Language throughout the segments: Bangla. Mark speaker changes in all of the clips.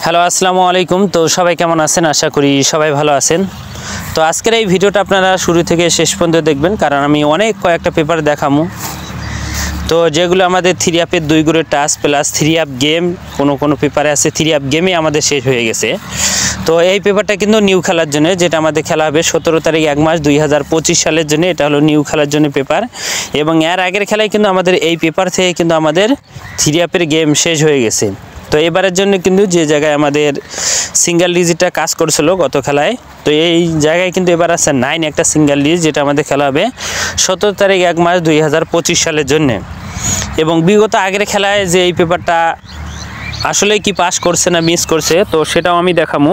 Speaker 1: হ্যালো আসসালামু আলাইকুম। তো সবাই কেমন আছেন? আশা করি সবাই ভালো আছেন। তো আজকের এই ভিডিওটা আপনারা শুরু থেকে শেষ পর্যন্ত দেখবেন, কারণ আমি কয়েকটা পেপার দেখামু। তো যেগুলো আমাদের 3 অ্যাপের 2 grade touch plus 3 app game, কোনো পেপারে আছে 3 অ্যাপ গেমই আমাদের শেষ হয়ে গেছে। তো এই পেপারটা কিন্তু নিউ খেলার জন্য, যেটা আমাদের খেলা হবে 17 তারিখ 1 মাস 2025 সালের জন্য। এটা হলো নিউ খেলার জন্য পেপার, এবং এর আগের খেলায় কিন্তু আমাদের এই পেপার থেকে কিন্তু আমাদের 3 অ্যাপের গেম শেষ হয়ে গেছে। তো এবারের জন্য কিন্তু যে জায়গায় আমাদের সিঙ্গেল ডিজিটটা কাজ করছিল গত খেলায়, তো এই জায়গায় কিন্তু এবার আছে 9 একটা সিঙ্গেল ডিজিট, যেটা আমাদের খেলা হবে 17 তারিখ 1 মাস 2025 সালের জন্য। এবং বিগত আগের খেলায় যে এই পেপারটা আসলে কি পাস করছে না মিস করছে, তো সেটাও আমি দেখামু।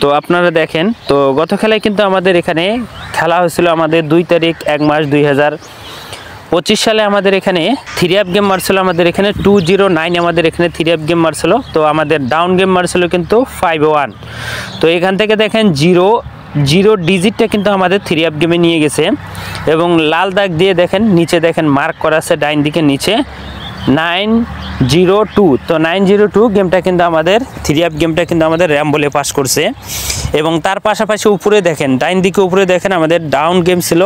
Speaker 1: তো আপনারা দেখেন, তো গত খেলায় কিন্তু আমাদের এখানে খেলা হয়েছিল আমাদের 2 তারিখ 1 মাস 2025 সালে। আমাদের এখানে 3 অ্যাপ গেম মারছিল, আমাদের এখানে 209 আমাদের এখানে 3 অ্যাপ গেম মারছিল। তো আমাদের ডাউন গেম মারছিল কিন্তু 5-1। তো এখান থেকে দেখেন জিরো ডিজিটটা কিন্তু আমাদের 3 অ্যাপ গেমে নিয়ে গেছে, এবং লাল দাগ দিয়ে দেখেন নিচে দেখেন মার্ক করা আছে ডাইন দিকে নিচে 902। তো 902 গেমটা কিন্তু আমাদের 3 অ্যাপ গেমটা কিন্তু আমাদের র্যাম বলে পাস করছে। এবং তার পাশাপাশি উপরে দেখেন, ডাইন দিকে উপরে দেখেন আমাদের ডাউন গেম ছিল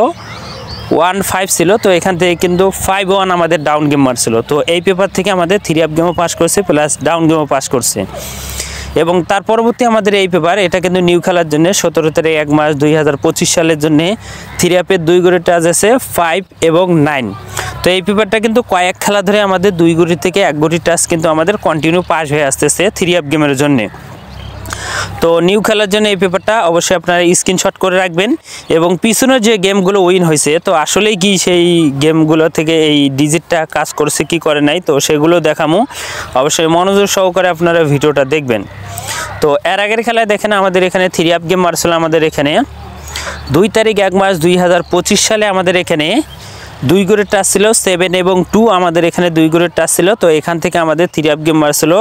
Speaker 1: 15 ছিল। তো এখান থেকে কিন্তু 5-1 আমাদের ডাউন গেম মারছিল। তো এই পেপার থেকে আমাদের 3 অ্যাপ গেমও পাস করছে প্লাস ডাউন গেমও পাস করছে। এবং তার পরবর্তী আমাদের এই পেপার, এটা কিন্তু নিউ খেলার জন্য 17 তারিখ 1 মাস 2025 সালের জন্য 3 অ্যাপের 2 গ্রেড টাচ আছে 5 এবং 9। তো এই পেপারটা কিন্তু কয়েক খেলা ধরে আমাদের 2 গড়ি থেকে 1 গড়ি টাচ কিন্তু আমাদের কন্টিনিউ পাস হয়ে আসতেছে 3 অ্যাপ গেমের জন্য। তো নিউ খেলার জন্য এই পেপারটা অবশ্যই আপনারা স্ক্রিনশট করে রাখবেন। এবং পিছনের যে গেমগুলো উইন হয়েছে, তো আসলেই কি সেই গেমগুলো থেকে এই ডিজিটটা কাজ করছে কি করে নাই, তো সেগুলো দেখামু। অবশ্যই মনোযোগ সহকারে আপনারা ভিডিওটা দেখবেন। তো এর আগের খেলায় দেখেন আমাদের এখানে 3 অ্যাপ গেম মারছিল আমাদের এখানে 2 তারিখ 1 মাস 2025 সালে। আমাদের এখানে 2 গ্রেড টাচ ছিল 7 এবং 2 আমাদের এখানে 2 গ্রেড টাচ ছিল। তো এখান থেকে আমাদের 3 অ্যাপ গেম মারছিল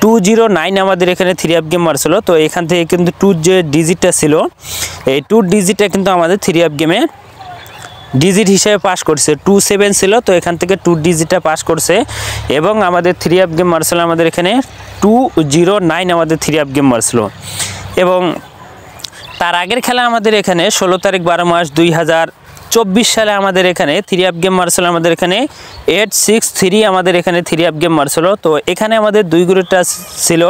Speaker 1: 209 আমাদের এখানে 3 অ্যাপ গেম মারছিল। তো এখান থেকে কিন্তু 2 যে ডিজিটটা ছিল, এই 2 ডিজিটটা কিন্তু আমাদের 3 অ্যাপ গেমে ডিজিট হিসেবে পাস করছে। 27 ছিল, তো এখান থেকে 2 ডিজিটটা পাস করছে। এবং আমাদের 3 অ্যাপ গেম মারছিল আমাদের এখানে 209 আমাদের 3 অ্যাপ গেম মারছিল। এবং তার আগের খেলা আমাদের এখানে 16 তারিখ 12 মাস 2024 সালে আমাদের এখানে 3 অ্যাপ গেম মারছিল আমাদের এখানে 863 আমাদের এখানে 3 অ্যাপ গেম মারছিল। তো এখানে আমাদের 2 গ্রেড টাচ ছিল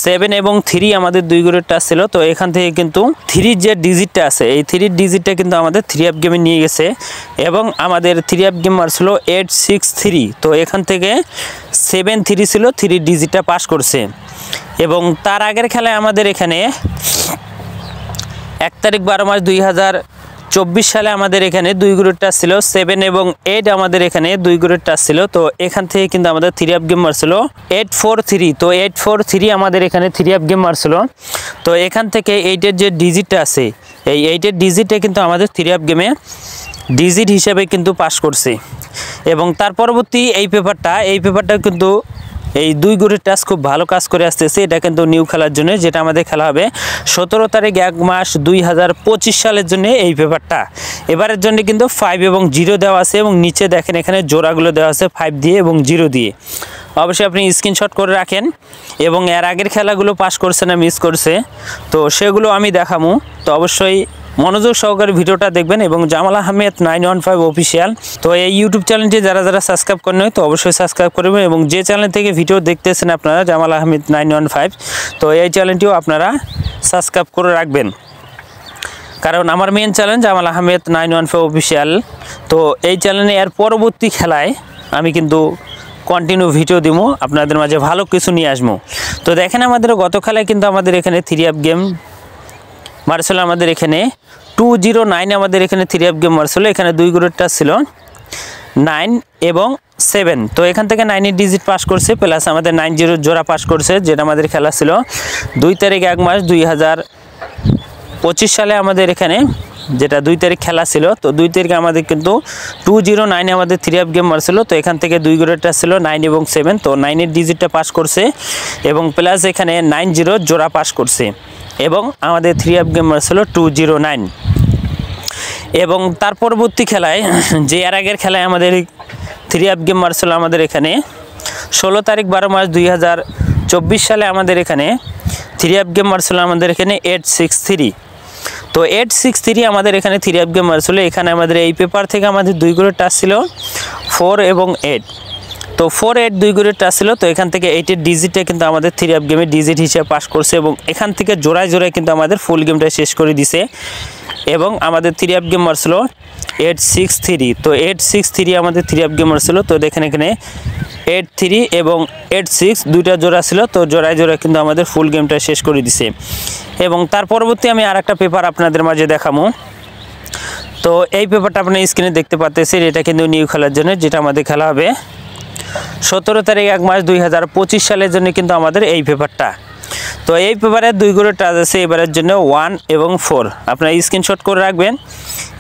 Speaker 1: 7 এবং 3 আমাদের 2 গ্রেড টাচ ছিল। তো এখান থেকে কিন্তু 3 যে ডিজিটটা আছে, এই 3 ডিজিটটা কিন্তু আমাদের 3 অ্যাপ গেমে নিয়ে গেছে। এবং আমাদের 3 অ্যাপ গেম মারছিল 863। তো এখান থেকে 73 ছিল, 3 ডিজিটটা পাস করছে। এবং তার আগের খেলায় আমাদের এখানে 1 তারিখ 12 মাস 2024 সালে আমাদের এখানে 2 গ্রেড টাচ ছিল 7 এবং 8 আমাদের এখানে 2 গ্রেড টাচ ছিল। তো এখান থেকে কিন্তু আমাদের 3 অ্যাপ গেম মারছিল 843। তো 843 আমাদের এখানে 3 অ্যাপ গেম মারছিল। তো এখান থেকে 8 এর যে ডিজিটটা আছে, এই 8 এর ডিজিটটা কিন্তু আমাদের 3 অ্যাপ গেমে ডিজিট হিসেবে কিন্তু পাস করছে। এবং তার পরবর্তী এই পেপারটা কিন্তু এই 2 গ্রেড টাচ খুব ভালো কাজ করে আসতেছে। এটা কিন্তু নিউ খেলার জন্য, যেটা আমাদের খেলা হবে 17 তারিখ 1 মাস 2025 সালের জন্য এই পেপারটা। এবারের জন্য কিন্তু 5 এবং 0 দেওয়া আছে, এবং নিচে দেখেন এখানে জোড়াগুলো দেওয়া আছে 5 দিয়ে এবং 0 দিয়ে। অবশ্যই আপনি স্ক্রিনশট করে রাখেন। এবং এর আগের খেলাগুলো পাস করছে না মিস করছে, তো সেগুলো আমি দেখামু। তো অবশ্যই মনোযোগ সহকারে ভিডিওটা দেখবেন। এবং জামাল আহমেদ 915 অফিসিয়াল, তো এই ইউটিউব চ্যানেলটি যারা সাবস্ক্রাইব করেন তো অবশ্যই সাবস্ক্রাইব করবেন। এবং যে চ্যানেল থেকে ভিডিও দেখতেছেন আপনারা, জামাল আহমেদ 915, তো এই চ্যানেলটিও আপনারা সাবস্ক্রাইব করে রাখবেন, কারণ আমার main channel Jamal Ahmed 915 official. তো এই চ্যানেলে এর পরবর্তী খেলায় আমি কিন্তু কন্টিনিউ ভিডিও দিব, আপনাদের মাঝে ভালো কিছু নিয়ে আসবো। তো দেখেন আমাদের গত খেলায় কিন্তু আমাদের এখানে 3 অ্যাপ গেম মারছিল আমাদের এখানে 209 আমাদের এখানে 3 অ্যাপ গেম মারছিল। এখানে 2 গ্রেড টাচ ছিল 9 এবং 7। তো এখান থেকে 9 এর ডিজিট পাস করছে প্লাস আমাদের 90 জোড়া পাস করছে, যেটা আমাদের খেলা ছিল 2 তারিখ 1 মাস 2025 সালে আমাদের এখানে, যেটা 2 তারিখ খেলা ছিল। তো 2 তারিখে আমাদের কিন্তু 209 আমাদের 3 অ্যাপ গেম মারছিল। তো এখান থেকে 2 গ্রেড টাচ ছিল 9 এবং 7। তো 9 এর ডিজিটটা পাস করছে, এবং প্লাস এখানে 90 জোড়া পাস করছে। এবং আমাদের 3 অ্যাপ গেম মারছিল 209। এবং তার পরবর্তী খেলায়, যে এর আগের খেলায় আমাদের 3 অ্যাপ গেম মারছিল আমাদের এখানে 16 তারিখ 12 মাস 2024 সালে আমাদের এখানে থ্রি অ্যাপ গেম মারছিল আমাদের এখানে 863। তো 863 আমাদের এখানে থ্রি অ্যাপ গেম মারছিল। এখানে আমাদের এই পেপার থেকে আমাদের 2 করে টাচ ছিল 4 এবং 8। তো 4 8 2 করে টাচ ছিল। তো এখান থেকে 8-এর ডিজিটটা কিন্তু আমাদের থ্রি অ্যাপ গেমের ডিজিট হিসেবে পাস করছে এবং এখান থেকে জোড়ায় জোড়ায় কিন্তু আমাদের ফুল গেমটা শেষ করে দিছে এবং আমাদের থ্রি অ্যাপ গেম মারছিল 863। তো 863 আমাদের থ্রি অ্যাপ গেম মারছিল। তো দেখেন এখানে 83 এবং 86 দুইটা জোড়া ছিল। তো জোড়ায় জোড়ায় কিন্তু আমাদের ফুল গেমটা শেষ করে দিছে এবং তার পরবর্তী আমি আরেকটা পেপার আপনাদের মাঝে দেখাবো। তো এই পেপারটা আপনি স্ক্রিনে দেখতে পাচ্ছেন, এটা কিন্তু নিউ খেলার জন্য, যেটা আমাদের খেলা হবে 17 তারিখ 1 মাস 2025 সালের জন্য কিন্তু আমাদের এই পেপারটা। তো এই পেপারে 2 করে টাচ আছে এবারের জন্য 1 এবং 4। আপনারা স্ক্রিনশট করে রাখবেন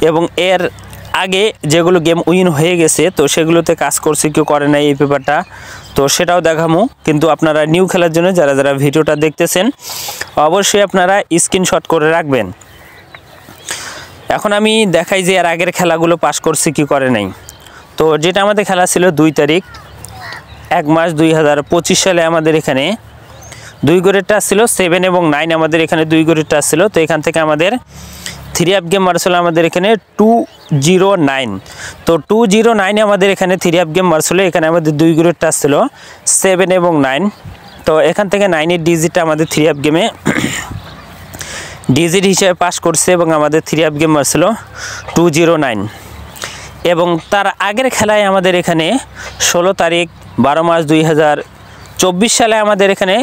Speaker 1: এবং এর আগে যেগুলো গেম উইন হয়ে গেছে তো সেগুলোতে কাজ করছে কেউ করে নাই এই পেপারটা, তো সেটাও দেখামু। কিন্তু আপনারা নিউ খেলার জন্য যারা যারা ভিডিওটা দেখতেছেন অবশ্যই আপনারা স্ক্রিনশট করে রাখবেন। এখন আমি দেখাই যে এর আগের খেলাগুলো পাস করছে কি করে নাই। তো যেটা আমাদের খেলা ছিল 2 তারিখ 1 মাস 2025 সালে আমাদের এখানে 2 করে টাচ ছিল 7 এবং 9 আমাদের এখানে 2 করে টাচ ছিল। তো এখান থেকে আমাদের থ্রি অ্যাপ গেম মারছিল আমাদের এখানে 209। তো 209 আমাদের এখানে থ্রি অ্যাপ গেম মারছিল। এখানে আমাদের 2 করে টাচ ছিল 7 এবং 9। তো এখান থেকে 9-এর ডিজিটটা আমাদের থ্রি অ্যাপ গেমে ডিজিট হিসেবে পাস করছে এবং আমাদের থ্রি অ্যাপ গেম মারছিল 209। এবং তার আগের খেলায় আমাদের এখানে 16 তারিখ 12 মাস 2024 সালে আমাদের এখানে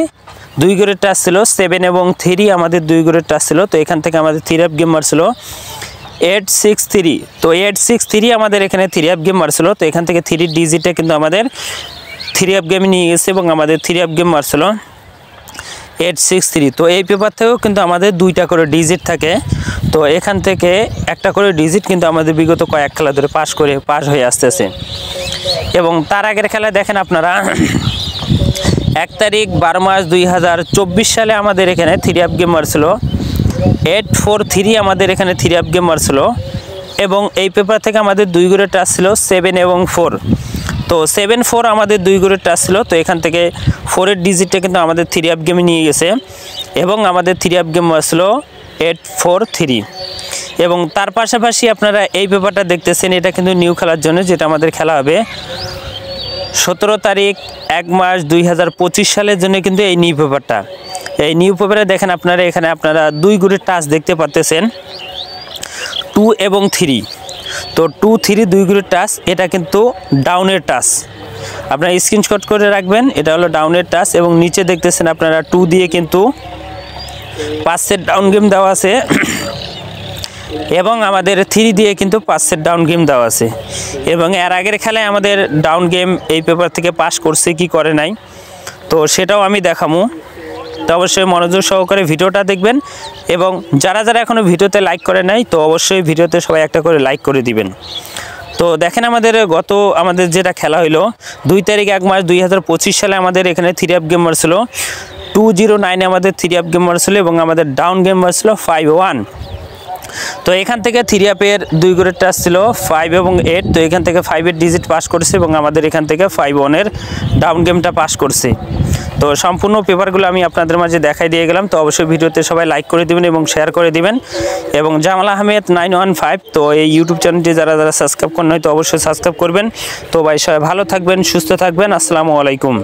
Speaker 1: 2 করে টাচ ছিল 7 এবং 3 আমাদের 2 করে টাচ ছিল। তো এখান থেকে আমাদের থ্রি অ্যাপ গেম মারছিল 863। তো 863 আমাদের এখানে থ্রি অ্যাপ গেম মারছিল। তো এখান থেকে 3 ডিজিটটা কিন্তু আমাদের থ্রি অ্যাপ গেমে নিয়ে গেছে এবং আমাদের থ্রি অ্যাপ গেম মারছিল 863। তো এই পেপার থেকেও কিন্তু আমাদের 2টা করে ডিজিট থাকে। তো এখান থেকে একটা করে ডিজিট কিন্তু আমাদের বিগত কয়েক খেলা ধরে পাস হয়ে আসতেছে। এবং তার আগের খেলা দেখেন আপনারা 1 তারিখ 12 মাস 2024 সালে আমাদের এখানে থ্রি অ্যাপ গেম মারছিল 843 আমাদের এখানে থ্রি অ্যাপ গেম মারছিল এবং এই পেপার থেকে আমাদের 2 করে টাচ ছিল 7 এবং 4। তো 7-4 আমাদের 2 করে টাচ ছিল। তো এখান থেকে 4-এর ডিজিটটা কিন্তু আমাদের থ্রি অ্যাপ গেমে নিয়ে গেছে এবং আমাদের থ্রি অ্যাপ গেম মারছিল 843। এবং তার পাশাপাশি আপনারা এই পেপারটা দেখতেছেন, এটা কিন্তু নিউ খেলার জন্য, যেটা আমাদের খেলা হবে 17 তারিখ 1 মাস 2025 সালের জন্য কিন্তু এই নিউ পেপারটা। এই নিউ পেপারে দেখেন আপনারা এখানে আপনারা 2 করে টাচ দেখতে পাচ্ছেন 2 এবং 3। তো 2 3 2 করে টাচ, এটা কিন্তু ডাউনের টাচ, আপনারা স্ক্রিনশট করে রাখবেন। এটা হলো ডাউনের টাচ এবং নিচে দেখতেছেন আপনারা 2 দিয়ে কিন্তু 5 সেট ডাউন গেম দেওয়া আছে এবং আমাদের 3 দিয়ে কিন্তু 5 সেট ডাউন গেম দেওয়া আছে। এবং এর আগের খেলায় আমাদের ডাউন গেম এই পেপার থেকে পাস করছে কি করে নাই, তো সেটাও আমি দেখাবো। তো অবশ্যই মনোযোগ সহকারে ভিডিওটা দেখবেন এবং যারা যারা এখনও ভিডিওতে লাইক করে নাই তো অবশ্যই ভিডিওতে সবাই একটা করে লাইক করে দিবেন। তো দেখেন আমাদের যেটা খেলা হইলো 2 তারিখ 1 মাস 2025 সালে আমাদের এখানে থ্রি অ্যাপ গেম মারছিল 209 আমাদের থ্রি অ্যাপ গেম মারছিল এবং আমাদের ডাউন গেম মারছিল 5-1। তো এখান থেকে থ্রি অ্যাপের 2 করে টাচ ছিল 5 এবং 8। তো এখান থেকে 5-এর ডিজিট পাস করছে এবং আমাদের এখান থেকে 5-1-এর ডাউন গেমটা পাস করছে। তো সম্পূর্ণ পেপারগুলো আমি আপনাদের মাঝে দেখাই দিয়ে গেলাম। তো অবশ্যই ভিডিওতে সবাই লাইক করে দিবেন এবং শেয়ার করে দিবেন। এবং জামাল আহমেদ 915 তো এই ইউটিউব চ্যানেলটি যারা যারা সাবস্ক্রাইব করেন তো অবশ্যই সাবস্ক্রাইব করবেন। তো ভাই সবাই ভালো থাকবেন, সুস্থ থাকবেন। আসসালামু আলাইকুম।